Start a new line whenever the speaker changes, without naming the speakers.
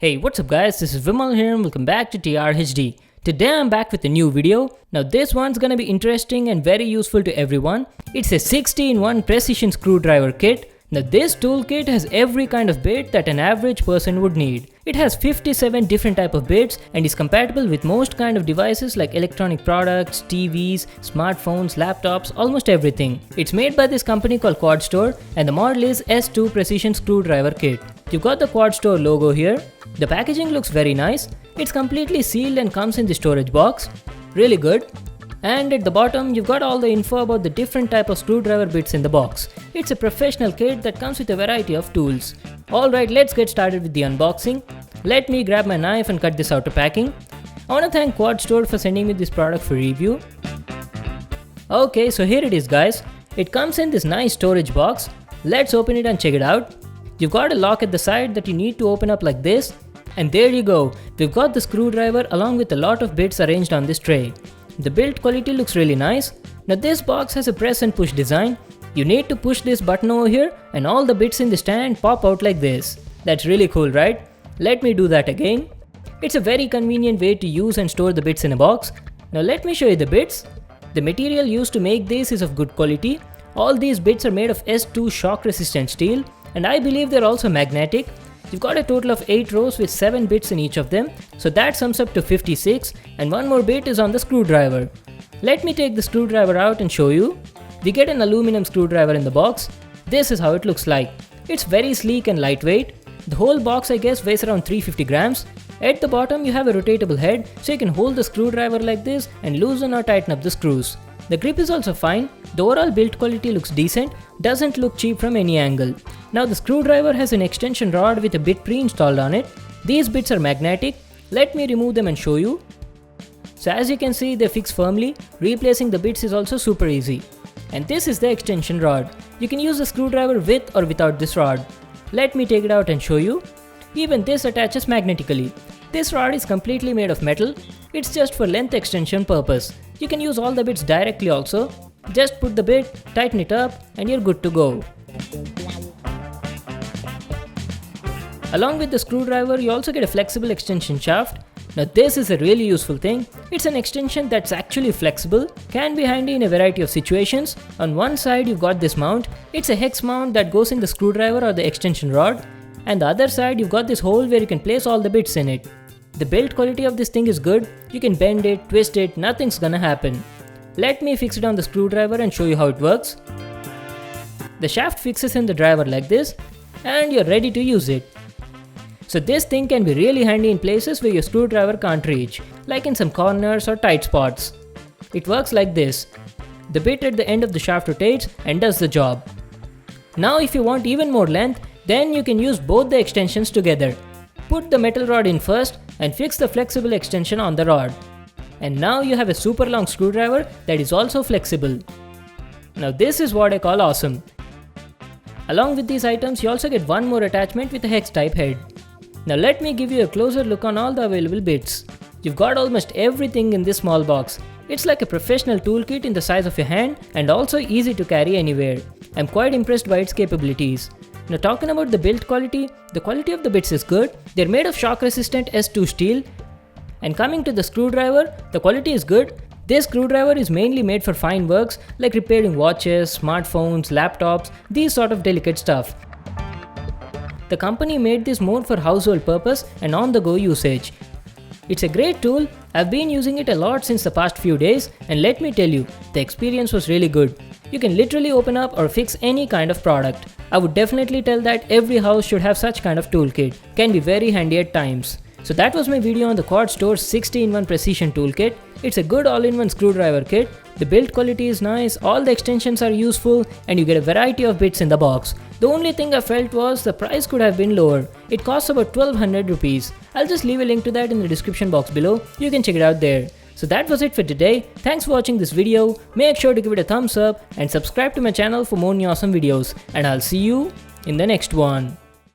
Hey, what's up guys, this is Vimal here and welcome back to TRHD. Today I'm back with a new video. Now this one's gonna be interesting and very useful to everyone. It's a 60-in-1 precision screwdriver kit. Now this toolkit has every kind of bit that an average person would need. It has 57 different type of bits and is compatible with most kind of devices like electronic products, TVs, smartphones, laptops, almost everything. It's made by this company called QuadStore and the model is S2 Precision Screwdriver Kit. You've got the QuadStore logo here. The packaging looks very nice. It's completely sealed and comes in the storage box. Really good. And at the bottom, you've got all the info about the different type of screwdriver bits in the box. It's a professional kit that comes with a variety of tools. Alright, let's get started with the unboxing. Let me grab my knife and cut this out to packing. I want to thank QuadStore for sending me this product for review. Okay, so here it is guys. It comes in this nice storage box. Let's open it and check it out. You've got a lock at the side that you need to open up like this. And there you go. We've got the screwdriver along with a lot of bits arranged on this tray. The build quality looks really nice. Now this box has a press and push design. You need to push this button over here and all the bits in the stand pop out like this. That's really cool, right? Let me do that again. It's a very convenient way to use and store the bits in a box. Now let me show you the bits. The material used to make this is of good quality. All these bits are made of S2 shock resistant steel and I believe they're also magnetic. You've got a total of 8 rows with 7 bits in each of them, so that sums up to 56 and one more bit is on the screwdriver. Let me take the screwdriver out and show you. We get an aluminum screwdriver in the box. This is how it looks like. It's very sleek and lightweight. The whole box I guess weighs around 350 grams. At the bottom you have a rotatable head so you can hold the screwdriver like this and loosen or tighten up the screws. The grip is also fine. The overall build quality looks decent, doesn't look cheap from any angle. Now the screwdriver has an extension rod with a bit pre-installed on it. These bits are magnetic. Let me remove them and show you. So as you can see, they fix firmly. Replacing the bits is also super easy. And this is the extension rod. You can use the screwdriver with or without this rod. Let me take it out and show you. Even this attaches magnetically. This rod is completely made of metal. It's just for length extension purpose. You can use all the bits directly also. Just put the bit, tighten it up and you're good to go. Along with the screwdriver, you also get a flexible extension shaft. Now this is a really useful thing. It's an extension that's actually flexible, can be handy in a variety of situations. On one side you've got this mount. It's a hex mount that goes in the screwdriver or the extension rod. And the other side you've got this hole where you can place all the bits in it. The build quality of this thing is good. You can bend it, twist it, nothing's gonna happen. Let me fix it on the screwdriver and show you how it works. The shaft fixes in the driver like this and you're ready to use it. So this thing can be really handy in places where your screwdriver can't reach, like in some corners or tight spots. It works like this. The bit at the end of the shaft rotates and does the job. Now if you want even more length, then you can use both the extensions together. Put the metal rod in first and fix the flexible extension on the rod. And now you have a super long screwdriver that is also flexible. Now this is what I call awesome. Along with these items, you also get one more attachment with a hex type head. Now let me give you a closer look on all the available bits. You've got almost everything in this small box. It's like a professional toolkit in the size of your hand and also easy to carry anywhere. I'm quite impressed by its capabilities. Now talking about the build quality, the quality of the bits is good. They're made of shock resistant S2 steel. And coming to the screwdriver, the quality is good. This screwdriver is mainly made for fine works like repairing watches, smartphones, laptops, these sort of delicate stuff. The company made this more for household purpose and on-the-go usage. It's a great tool. I've been using it a lot since the past few days and let me tell you, the experience was really good. You can literally open up or fix any kind of product. I would definitely tell that every house should have such kind of toolkit. Can be very handy at times. So that was my video on the QuadStore's 60-in-1 Precision Toolkit. It's a good all-in-one screwdriver kit. The build quality is nice, all the extensions are useful and you get a variety of bits in the box. The only thing I felt was the price could have been lower. It costs about 1200 rupees. I'll just leave a link to that in the description box below. You can check it out there. So that was it for today. Thanks for watching this video. Make sure to give it a thumbs up and subscribe to my channel for more new awesome videos. And I'll see you in the next one.